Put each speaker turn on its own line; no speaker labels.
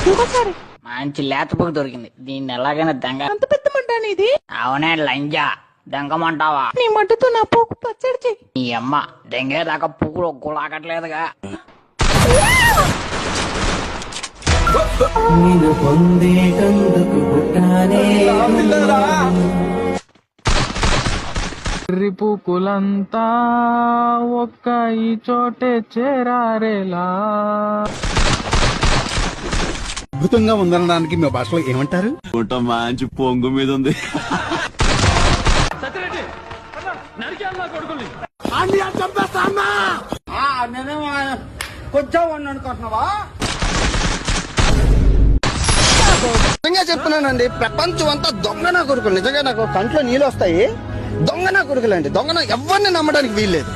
ఇంకోసారి.
మంచి లేత పువ్వు దొరికింది, దీన్ని ఎలాగైనా దెంగ.
అంత పెద్ద మంట ఇది.
అవునే లంజా, దెంగమంటావా?
నీ మంటతో నా పోకు పచ్చడి చెయ్యి.
నీ అమ్మ దెంగేదాకా పువ్వులు గులాకట్లేదుగా.
నిన్ను పొందేటందుకు పుట్టానే
రిపుకులంతా ఒక్క ఈ చోటే చేరారేలా.
అద్భుతంగా ఉందనడానికి మీ భాషలో ఏమంటారు?
మంచి పొంగు మీద ఉంది.
నిజంగా చెప్తున్నానండి, ప్రపంచం అంతా దొంగ నా కొడుకులు. నిజంగా నాకు కంట్లో నీళ్ళు వస్తాయి. దొంగ నా కొడుకులండి, దొంగ ఎవరిని నమ్మడానికి వీల్లేదు.